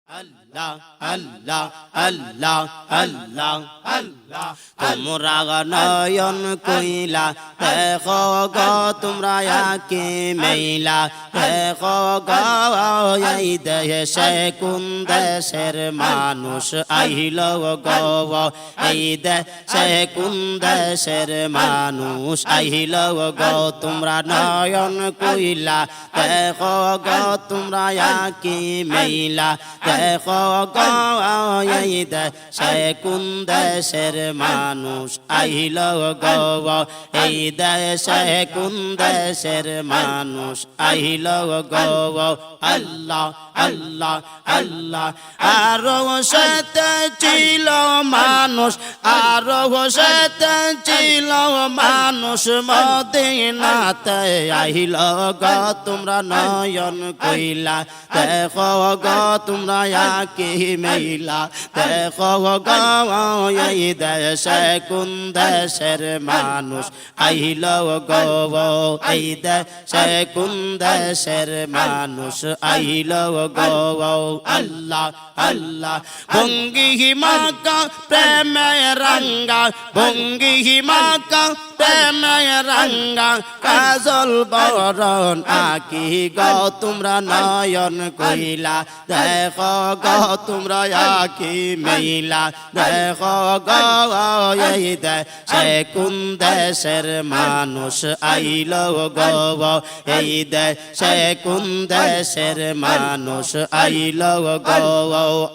আল্লাহ আল্লাহ আল্লাহ আল্লাহ আল্লাহ তোমরা নয়ন কইলা দেখো গো তোমরা আকে মেইলা দেখো গো এই দেশে কোন দেশের মানুষ আইল গো এই দেশে কোন দেশের মানুষ আইল গো তোমরা নয়ন কইলা দেখো গো তোমরা আকে মেইলা দেখো গো এই দেশে কোন দেশের মানুষ আইল গো এই দেশে কোন দেশের মানুষ আইল গো আল্লাহ আল্লাহ আল্লাহ আরো সাথে ছিল মানুষ আরো সাথে ছিল মানুষ মদিনাতে আইল গো তোমরা নয়ন কইলা দেখো গো তোমরা আকি মেইলা দেখো গো এই দেশে কোন দেশের মানুষ আইল গো এই দেশে কোন দেশের মানুষ আইল গো আল্লাহ আল্লাহ ভঙ্গি মাকা প্রেমে রঙ্গা ভঙ্গি মাকা প্রেমে রঙ্গা কাজল বরণ আকি গো তোমরা নয়ন কইলা দেখো গো তোমরা আকি মেইলা দেখো গো এই দেশে কোন দেশের মানুষ আইল গো এই দেশে কোন দেশের মানুষ আইল গো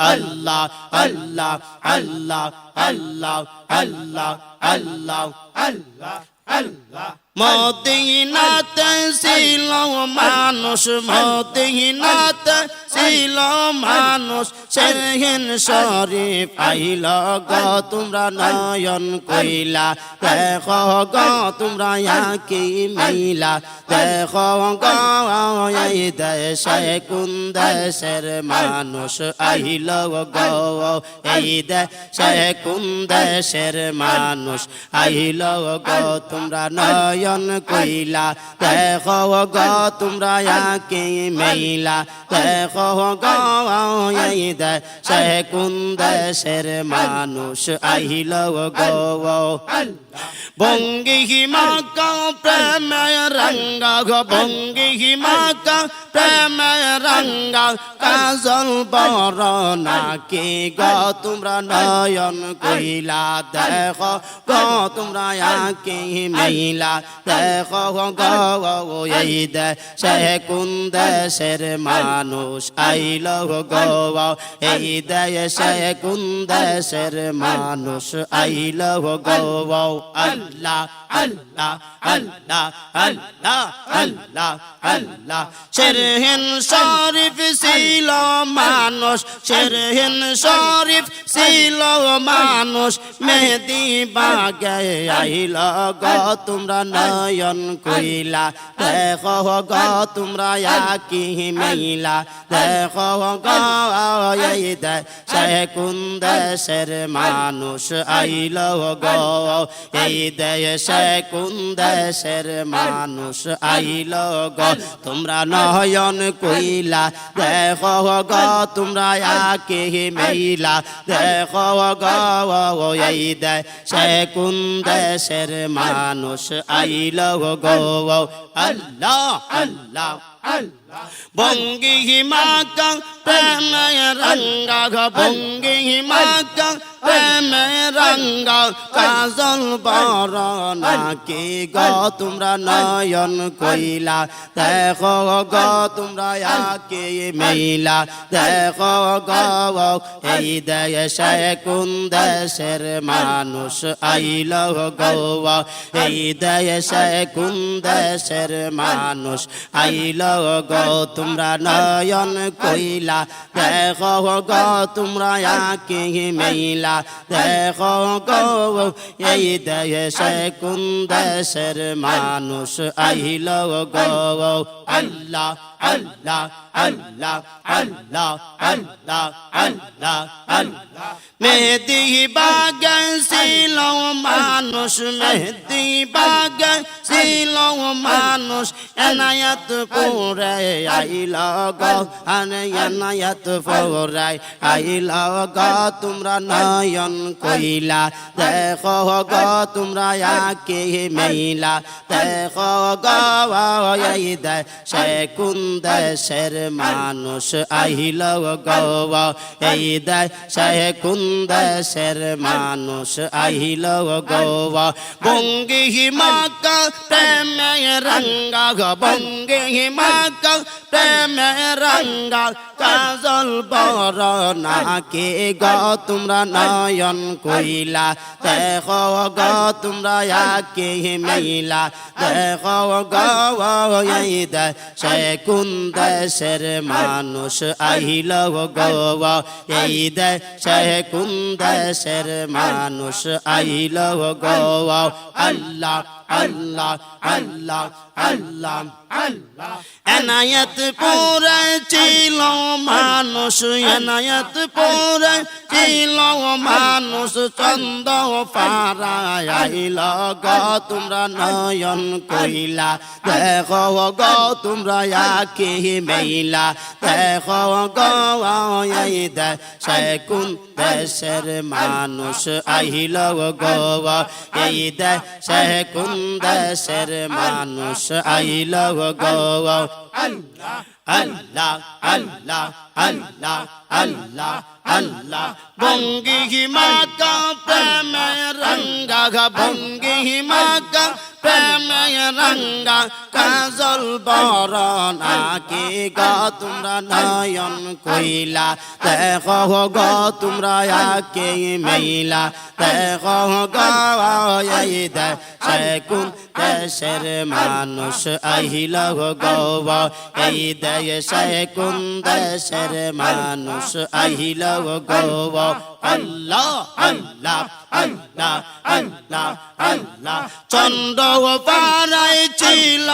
আল্লাহ আল্লাহ আল্লাহ আল্লাহ আল্লাহ আল্লাহ আল্লাহ আল্লাহ মদিনাতে ছিল মানুষ মদিনাতে ছিল মানুষ সেদিন শরীফ আইল গো তোমরা নয়ন কইলা দেখো গো তোমরা আকি মেইলা দেখো গো এই দেশে কোন দেশের মানুষ আইল গো এই দেশে কোন দেশের মানুষ আইল গো তোমরা নয়ন কইলা দেখো গো তোমরা আকি মেইলা দেখো গো এই দেশে কোন দেশের মানুষ আইল গো ভঙ্গি মাকা প্রেমে রঙ্গা গো ভঙ্গি মাকা প্রেমে রঙ্গা কাজল বরণ আকি গো তোমরা নয়ন কইলা দেখো গো তোমরা আকি মেইলা দেখো গো এই দেশে কোন দেশের মানুষ আইল গো এই দেশে কোন দেশের মানুষ আইল গো আল্লাহ আল্লাহ আল্লাহ আল্লাহ আল্লাহ আল্লাহ শেরহিন শরীফ ছিল মানুষ শেরহিন শরীফ ছিল মানুষ মেহেদি বাগে আইল গো তোমরা নয়ন কইলা দেখো গো তোমরা আকি মেইলা দেখো গো এই দেশে কোন দেশের মানুষ আইল গো এই দেশে কোন দেশের মানুষ আইল গো তোমরা নয়ন কইলা দেখো গো তোমরা আকি মেইলা দেখো গো এই দেশে কোন দেশের মানুষ আইল গো আল্লাহ আল্লাহ আল্লাহ ভঙ্গি মাকা প্রেমে রঙ্গা গো ভঙ্গি মাকা প্রেমে রঙ্গা কাজল বরণ আকি গো তোমরা নয়ন কইলা দেখো গো তোমরা আকি মেইলা দেখো গো এই দেশে কোন দেশের মানুষ আইল গো এই দেশে কোন দেশের মানুষ আইল গো তোমরা নয়ন কইলা দেখো গো তোমরা আকি মেইলা দেখো গো এই দেশে কোন দেশের মানুষ আইল গো আল্লাহ আল্লাহ আল্লাহ আল্লাহ আল্লাহ আল্লাহ আল্লাহ মেহেদি বাগে ছিল মানুষ মেহেদি বাগে ছিল মানুষ এনায়েতপুরে আইল গো আরে এনায়েতপুরে আইল গো তোমরা নয়ন কইলা দেখো গো তোমরা আকে মেইলা দেখো গো এই দেশে কোন দেশের মানুষ আইল গো এই দেশে কোন দেশের মানুষ আইল গো বঙ্গি মাকা প্রেমে রঙ্গা গো বঙ্গি মাকা প্রেমে রঙ্গা কাজল বড় নাকি গো তোমরা নয়ন কইলা দেখো গো তোমরা আকে মেইলা দেখো গো এই দেশে কোন দেশের মানুষ আইল গো এই দেশে কোন দেশের মানুষ আইল গো আল্লাহ আল্লাহ আল্লাহ আল্লাহ আল্লাহ এনায়েতপুরে ছিল মানুষ এনায়েতপুরে ছিল মানুষ চন্দ পাড়ায় আইল গো তোমরা নয়ন কইলা দেখো গো তোমরা আকে মেইলা দেখো গো এই দেশে কোন দেশের মানুষ আইল গো এই দেশে কোন দেশের মানুষ আইল গো আল্লাহ আল্লাহ আল্লাহ আল্লাহ আল্লাহ আল্লাহ বঙ্গি মাকা প্রেমে রঙ্গা বঙ্গি মাকা প্রেমে রঙ্গা কাজল বড় নাকি গো তোমরা নয়ন কইলা দেখো গো তোমরা আকে মেইলা দেখো গো এই দেশে কোন দেশের মানুষ আইল গো এই দেশে কোন দেশের মানুষ আইল গো আল্লাহ আল্লাহ আল্লাহ আল্লাহ আল্লাহ চন্ড পাড়ায় ছিল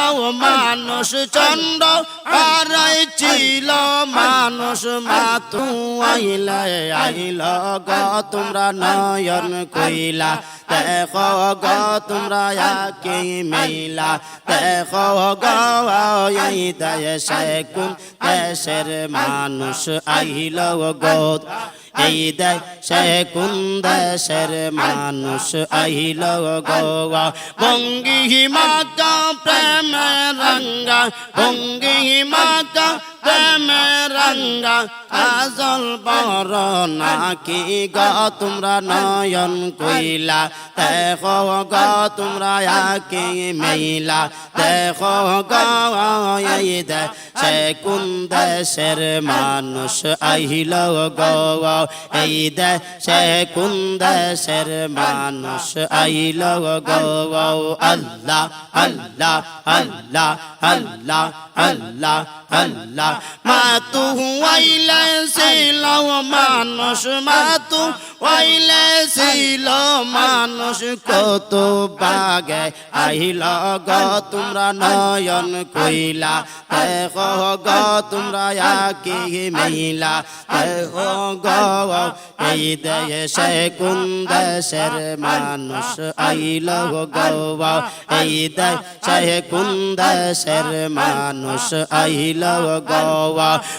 মানুষ চন্ড পাড়ায় ছিল মানুষ মাতু আইলে আইল গো তোমরা নয়ন কইলা দেখো গো তোমরা আকে মেইলা দেখো গো এই দেশে কোন দেশের মানুষ আইল গো এই দেশে কোন দেশের মানুষ আইল গো বঙ্গি মাতা প্রেমে রঙ্গা বঙ্গি মাতা প্রেমে রঙ্গা কাজল বড় নাকি গো তোমরা নয়ন কইলা দেখো গো তোমরা আকে মেইলা দেখো গো এই দেশে কোন দেশের মানুষ আইল গো এই দেশে কোন দেশের মানুষ আইল গো আল্লাহ আল্লাহ আল্লাহ আল্লাহ আল্লাহ আল্লাহ মাতু আইলে ছিল মানুষ মাতু আইলে ছিল মানুষ কত বাগে আইল গো তোমরা নয়ন কইলা দেখো গো তোমরা আকে মেইলা দেখো গো এই দেশে কোন দেশের মানুষ আইল গো এই দেশে কোন দেশের মানুষ আইল গো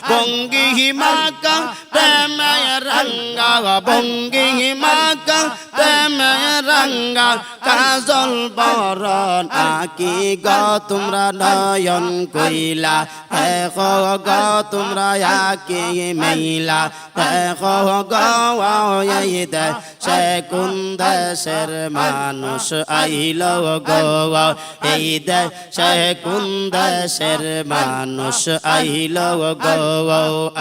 বঙ্গি মাকা প্রেমে রঙ্গা বঙ্গি মাকা প্রেমে রঙ্গা কাজল বড় নাকি গো তোমরা নয়ন কইলা দেখো গো তোমরা আকে মেইলা দেখো গো এই দেশে কোন দেশের মানুষ আইল গো এই দেশে কোন দেশের মানুষ আইল গো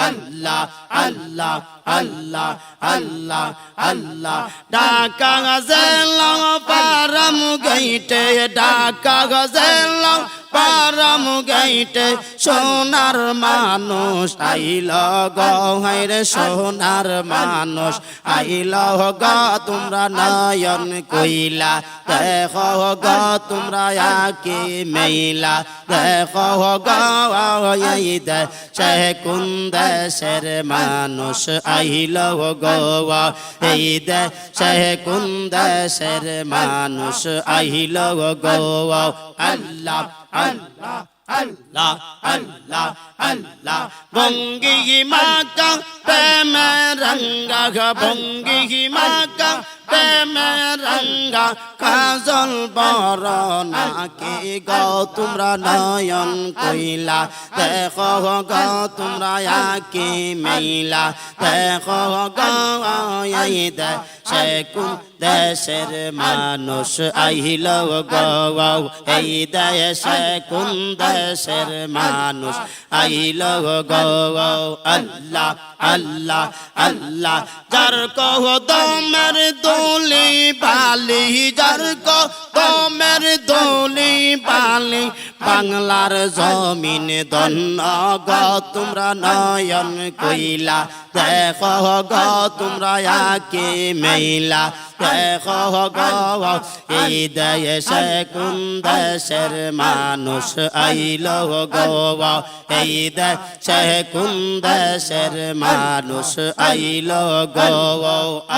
আল্লাহ আল্লাহ আল্লাহ আল্লাহ আল্লাহ ঢাকা গজেল পারম গইটে ঢাকা গজেল পরম গাইতে সোনার মানুষ আইল গো হায়রে সোনার মানুষ আইল গো তোমরা নয়ন কইলা দেখো গো তোমরা আকি মেইলা দেখো গো এই দেশে কোন দেশের মানুষ আইল গো এই দেশে কোন দেশের মানুষ আইল গো আল্লাহ আল্লাহ আল্লাহ আল্লাহ আল্লাহ বঙ্গি মাকা প্রেমে রঙ্গা বঙ্গি মাকা প্রেমে রঙ্গা কাজল বড় নাকি গো তোমরা নয়ন কইলা দেখো গো তোমরা আকি মেইলা দেখো গো এই দেশে কোন দেশের মানুষ আইল গো এই দেশে কোন দেশের মানুষ আইল গো আল্লাহ আল্লাহ আল্লাহ যার কহ দমের দোলি বালি যার কহ দমের দোলি বালি বাংলার জমিন ধন্য গো তোমরা নয়ন কইলা দেখো গো তোমরা আকি মেইলা দেখো গো এই দেশে কোন দেশের মানুষ আইল গো এই দেশে কোন দেশের মানুষ আইল গো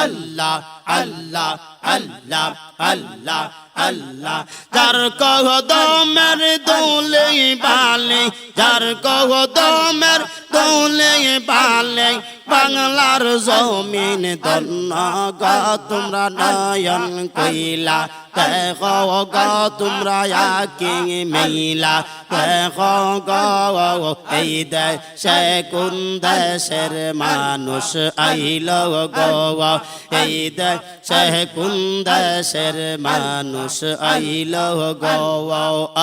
আল্লাহ আল্লাহ আল্লাহ আল্লাহ আল্লাহ যার কহ দমের দোলে বালে যার কহ দমের দোলে বালে বাংলার জমিন ধন্য গো তোমরা নয়ন কইলা দেখো গো তোমরা আকি মেইলা দেখো গো এই দেশে কোন দেশের মানুষ আইল গো এই দেশে কোন দেশের মানুষ আইল গো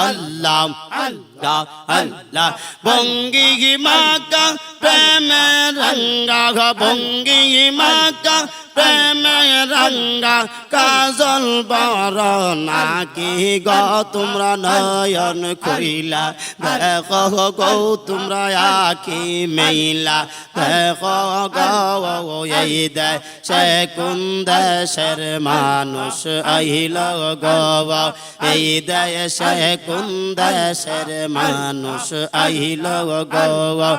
আল্লাহ আল্লাহ আল্লাহ বঙ্গি মাকা প্রেমে রঙ্গা বঙ্গি মাকা প্রেমে রঙ্গা কাজল বড় নাকি গো তোমরা নয়ন কইলা দেখো গো তোমরা আকি মেইলা দেখো গো এই দেশে কোন দেশের মানুষ আইল গো এই দেশে কোন দেশের মানুষ আইল গো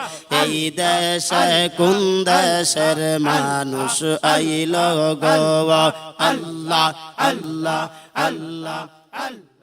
এই দেশে কোন দেশের মানুষ আইল গো আল্লাহ আল্লাহ আল্লাহ আল্লাহ